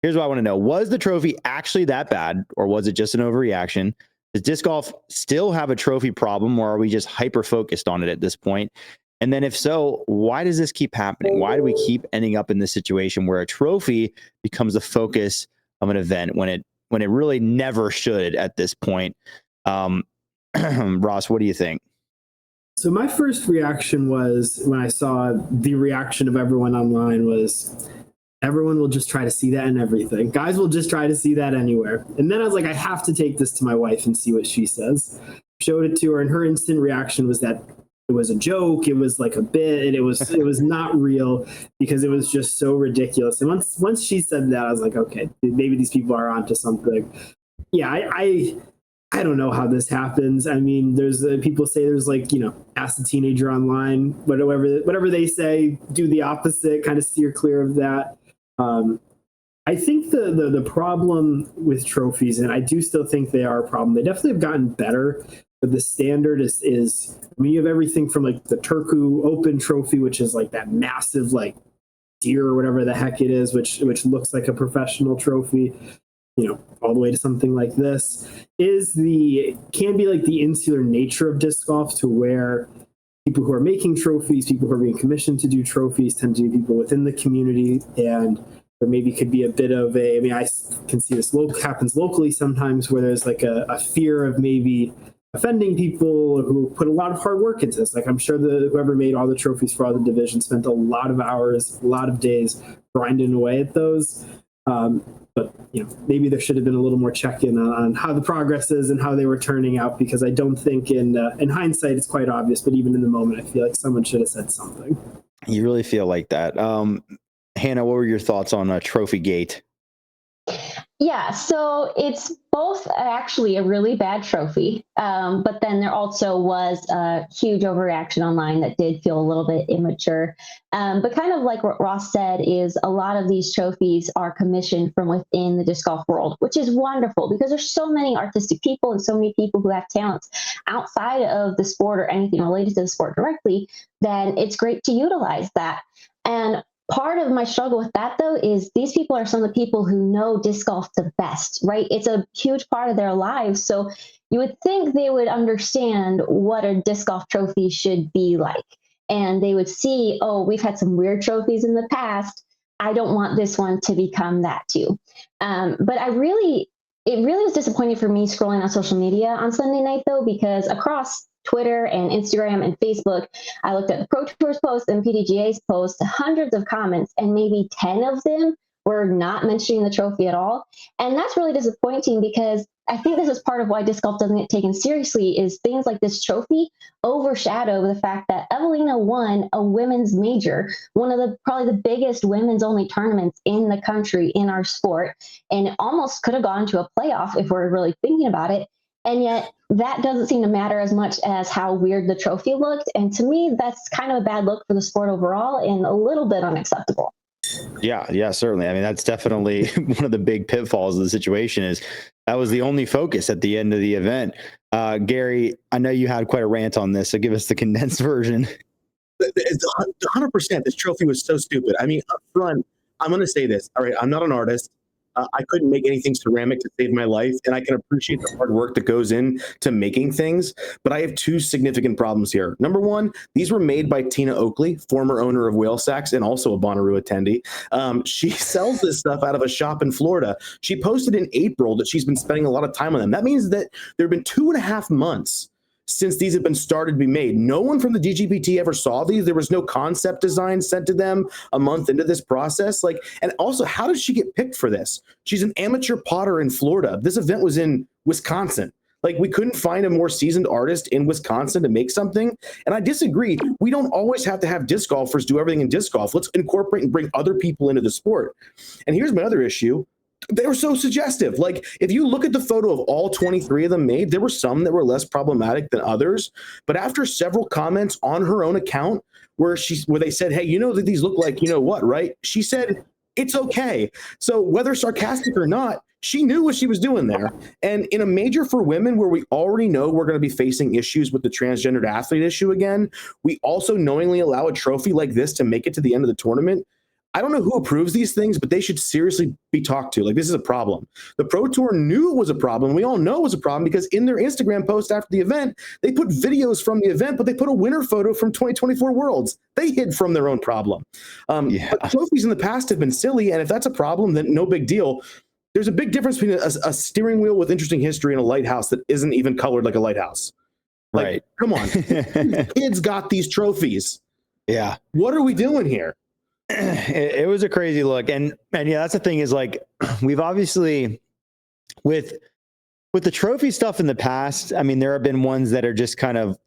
Here's what I want to know. Was the trophy actually that bad, or was it just an overreaction? Does disc golf still have a trophy problem, or are we just hyper-focused on it at this point? And then if so, why does this keep happening? Why do we keep ending up in this situation where a trophy becomes the focus of an event when it really never should at this point? Ross, what do you think? So my first reaction was, when I saw the reaction of everyone online, was everyone will just try to see that in everything. Guys will just try to see that anywhere. And then I was like, I have to take this to my wife and see what she says. Showed it to her, and her instant reaction was that it was a joke. It was like a bit. It was not real, because it was just so ridiculous. And once she said that, I was like, okay, maybe these people are onto something. Yeah, I don't know how this happens. I mean, there's people say there's like, ask the teenager online, whatever they say, do the opposite, kind of steer clear of that. I think the problem with trophies, and I do still think they are a problem, they definitely have gotten better, but the standard is I mean, you have everything from like the Turku Open trophy, which is like that massive like deer or whatever the heck it is, which looks like a professional trophy, all the way to something like this, can be like the insular nature of disc golf, to where people who are making trophies, people who are being commissioned to do trophies, tend to be people within the community. And there maybe could be a bit of I can see this happens locally sometimes, where there's like a fear of maybe offending people who put a lot of hard work into this. Like, I'm sure whoever made all the trophies for all the divisions spent a lot of hours, a lot of days grinding away at those. But maybe there should have been a little more check-in on how the progress is and how they were turning out, because I don't think in hindsight it's quite obvious, but even in the moment, I feel like someone should have said something. You really feel like that. Hannah, what were your thoughts on Trophy Gate? Yeah, so it's both actually a really bad trophy, but then there also was a huge overreaction online that did feel a little bit immature. But kind of like what Ross said, is a lot of these trophies are commissioned from within the disc golf world, which is wonderful, because there's so many artistic people and so many people who have talents outside of the sport or anything related to the sport directly, then it's great to utilize that. And part of my struggle with that, though, is these people are some of the people who know disc golf the best, right? It's a huge part of their lives. So you would think they would understand what a disc golf trophy should be like. And they would see, oh, we've had some weird trophies in the past. I don't want this one to become that too. But it really was disappointing for me scrolling on social media on Sunday night, though, because across Twitter and Instagram and Facebook, I looked at the Pro Tour's post and PDGA's post, hundreds of comments, and maybe 10 of them were not mentioning the trophy at all. And that's really disappointing, because I think this is part of why disc golf doesn't get taken seriously, is things like this trophy overshadow the fact that Evelina won a women's major, one of probably the biggest women's only tournaments in the country in our sport, and it almost could have gone to a playoff if we're really thinking about it. And yet that doesn't seem to matter as much as how weird the trophy looked. And to me, that's kind of a bad look for the sport overall, and a little bit unacceptable. Yeah, certainly. I mean, that's definitely one of the big pitfalls of the situation, is that was the only focus at the end of the event. Gary, I know you had quite a rant on this, so give us the condensed version. It's 100%. This trophy was so stupid. I mean, up front, I'm going to say this. All right, I'm not an artist. I couldn't make anything ceramic to save my life, and I can appreciate the hard work that goes into making things, but I have two significant problems here. Number one, these were made by Tina Oakley, former owner of Whale Sacks and also a Bonnaroo attendee. She sells this stuff out of a shop in Florida. She posted in April that she's been spending a lot of time on them. That means that there have been 2.5 months since these have been started to be made. No one from the DGPT ever saw these. There was no concept design sent to them a month into this process. And also, how did she get picked for this? She's an amateur potter in Florida. This event was in Wisconsin. We couldn't find a more seasoned artist in Wisconsin to make something. And I disagree. We don't always have to have disc golfers do everything in disc golf. Let's incorporate and bring other people into the sport. And here's my other issue. They were so suggestive. If you look at the photo of all 23 of them made, there were some that were less problematic than others. But after several comments on her own account where they said, hey, you know that these look like, you know what, right? She said, it's okay. So whether sarcastic or not, she knew what she was doing there. And in a major for women where we already know we're going to be facing issues with the transgendered athlete issue again, we also knowingly allow a trophy like this to make it to the end of the tournament. I don't know who approves these things, but they should seriously be talked to. Like, this is a problem. The Pro Tour knew it was a problem. We all know it was a problem because in their Instagram post after the event, they put videos from the event, but they put a winner photo from 2024 Worlds. They hid from their own problem. But trophies in the past have been silly, and if that's a problem, then no big deal. There's a big difference between a steering wheel with interesting history and a lighthouse that isn't even colored like a lighthouse. Like, right. Come on. Kids got these trophies. Yeah. What are we doing here? It was a crazy look. And yeah, that's the thing is like, we've obviously with the trophy stuff in the past, I mean, there have been ones that are just kind of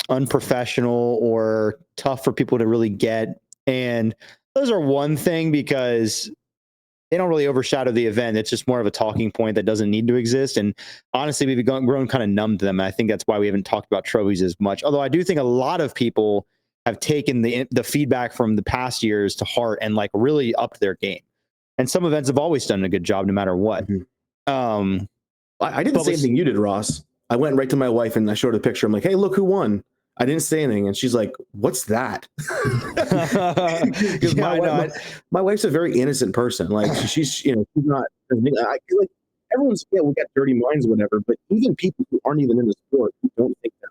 unprofessional or tough for people to really get. And those are one thing because they don't really overshadow the event. It's just more of a talking point that doesn't need to exist. And honestly, we've grown kind of numb to them. And I think that's why we haven't talked about trophies as much. Although I do think a lot of people have taken the feedback from the past years to heart and like really upped their game. And some events have always done a good job no matter what. Mm-hmm. I did the same thing you did, Ross. I went right to my wife and I showed her a picture. I'm like, hey, look who won. I didn't say anything. And she's like, what's that? My wife's a very innocent person. Like she's not, I feel like everyone's, we got dirty minds or whatever, but even people who aren't even in the sport who don't think that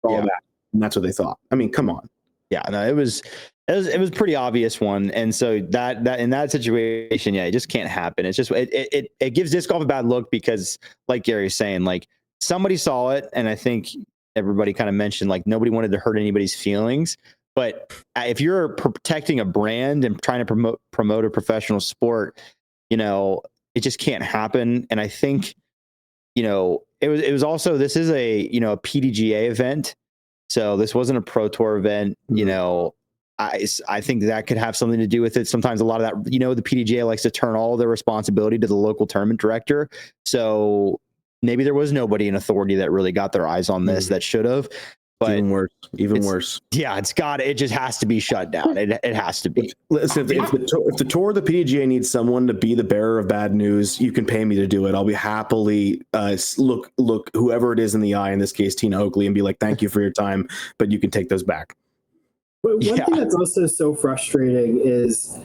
way. All that. And that's what they thought. I mean, come on. Yeah, no, it was pretty obvious one. And so that in that situation, it just can't happen. It's just, it gives disc golf a bad look because like Gary's saying, like somebody saw it. And I think everybody kind of mentioned like nobody wanted to hurt anybody's feelings. But if you're protecting a brand and trying to promote a professional sport, it just can't happen. And I think, it was also, this is a PDGA event. So this wasn't a Pro Tour event. I think that could have something to do with it. Sometimes a lot of that, the PDGA likes to turn all the responsibility to the local tournament director. So maybe there was nobody in authority that really got their eyes on this that should have. But even worse. Yeah, it just has to be shut down. It has to be. Listen, if the tour of the PDGA needs someone to be the bearer of bad news, you can pay me to do it. I'll be happily look whoever it is in the eye, in this case Tina Oakley, and be like, thank you for your time, but you can take those back. But one thing that's also so frustrating is,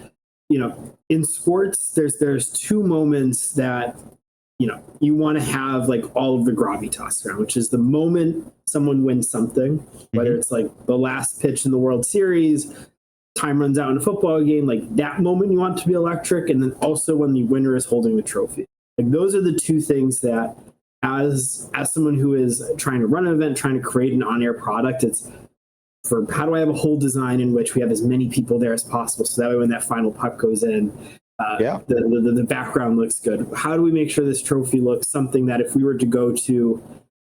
in sports, there's two moments that you want to have like all of the gravitas around, which is the moment someone wins something, whether it's like the last pitch in the World Series, time runs out in a football game, like that moment you want to be electric. And then also when the winner is holding the trophy. Like those are the two things that as someone who is trying to run an event, trying to create an on-air product, it's for how do I have a whole design in which we have as many people there as possible. So that way when that final puck goes in, the background looks good. How do we make sure this trophy looks something that if we were to go to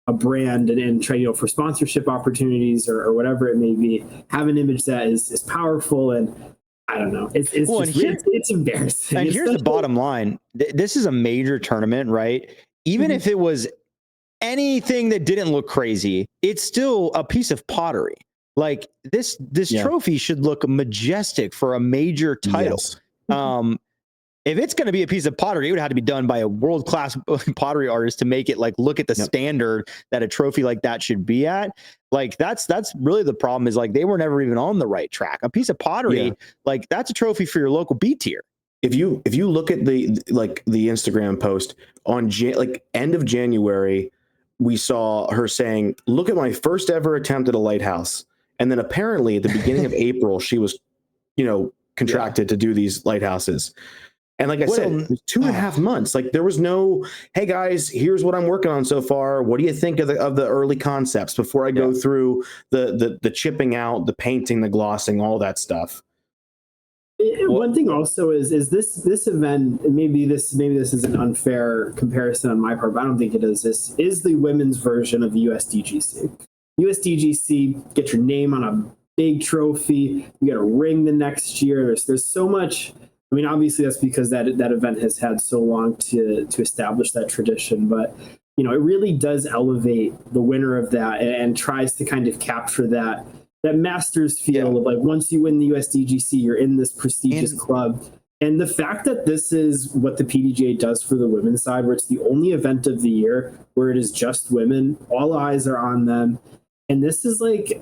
a brand and try, for sponsorship opportunities or whatever it may be, have an image that is powerful? And I don't know. It's embarrassing. And here's the bottom line. This is a major tournament, right? Even if it was anything that didn't look crazy, it's still a piece of pottery. Like this trophy should look majestic for a major title. Yes. If it's going to be a piece of pottery, it would have to be done by a world-class pottery artist to make it like look at the standard that a trophy like that should be at. Like that's really the problem is like they were never even on the right track. A piece of pottery, like that's a trophy for your local B tier. If you look at the Instagram post on end of January, we saw her saying, "Look at my first ever attempt at a lighthouse." And then apparently at the beginning of April, she was, contracted to do these lighthouses. And like I said, it was 2.5 months. Like there was no, hey guys, here's what I'm working on so far. What do you think of the early concepts before I go through the chipping out, the painting, the glossing, all that stuff. One thing also is this event, maybe this is an unfair comparison on my part, but I don't think it is. This is the women's version of the USDGC. USDGC, get your name on a big trophy. You get a ring the next year. There's so much. I mean, obviously that's because that event has had so long to establish that tradition, but it really does elevate the winner of that and tries to kind of capture that Masters feel of like once you win the USDGC, you're in this prestigious club. And the fact that this is what the PDGA does for the women's side, where it's the only event of the year where it is just women, all eyes are on them. And this is like,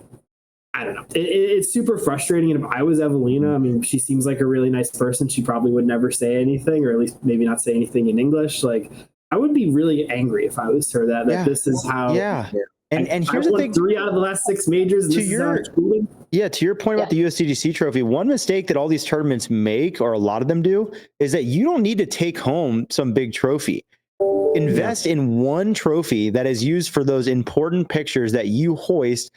I don't know. It's super frustrating. And if I was Evelina, I mean, she seems like a really nice person. She probably would never say anything, or at least maybe not say anything in English. Like, I would be really angry if I was her that this is how. Yeah. And here's I the won thing. 3 out of the last 6 majors. And To this is how your- it's treated. Yeah, to your point about the USDGC trophy, one mistake that all these tournaments make, or a lot of them do, is that you don't need to take home some big trophy. Invest in one trophy that is used for those important pictures that you hoist.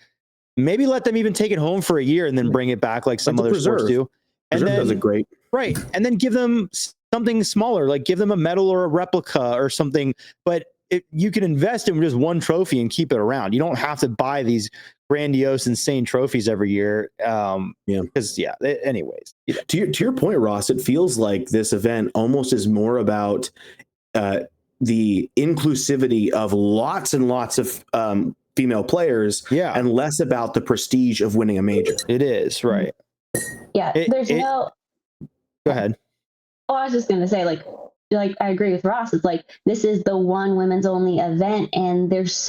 Maybe let them even take it home for a year and then bring it back like some other sports do. And Preserve then, does it great. Right. And then give them something smaller, like give them a medal or a replica or something. But you can invest in just one trophy and keep it around. You don't have to buy these grandiose, insane trophies every year. Because anyways. To your point, Ross, it feels like this event almost is more about the inclusivity of lots and lots of female players, and less about the prestige of winning a major. It is, right. Yeah, Go ahead. Oh, I was just gonna say, like I agree with Ross. It's like this is the one women's only event, and there's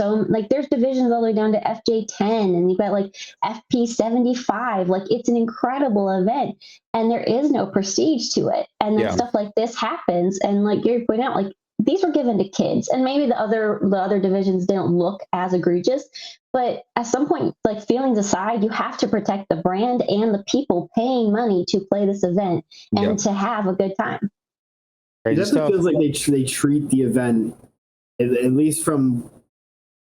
there's divisions all the way down to FJ10, and you've got like FP75. Like, it's an incredible event, and there is no prestige to it. And then stuff like this happens, and like you're pointing out, like these were given to kids, and maybe the other divisions didn't look as egregious. But at some point, like, feelings aside, you have to protect the brand and the people paying money to play this event and to have a good time. It definitely feels like they treat the event, at least from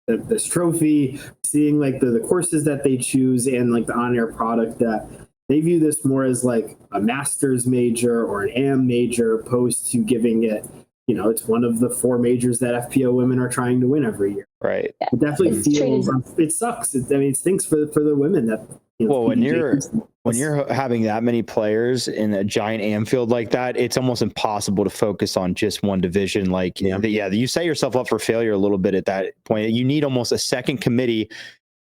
this trophy, seeing like the courses that they choose and like the on-air product, that they view this more as like a master's major or an AM major, opposed to giving it, it's one of the 4 majors that FPO women are trying to win every year. Right. It definitely feels, it sucks. It stinks for the women that, when you're having that many players in a giant AM field like that, it's almost impossible to focus on just one division. Like, you set yourself up for failure a little bit at that point. You need almost a second committee.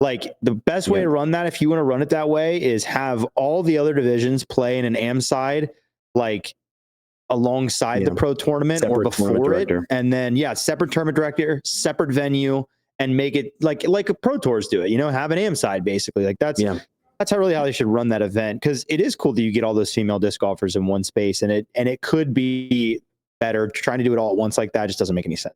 Like, the best way to run that, if you want to run it that way, is have all the other divisions play in an AM side, like alongside the pro tournament or before it. And then, separate tournament director, separate venue, and make it like a pro tours do it, have an AM side basically. Like, that's how they should run that event. Cause it is cool that you get all those female disc golfers in one space, and it could be better. Trying to do it all at once like that just doesn't make any sense.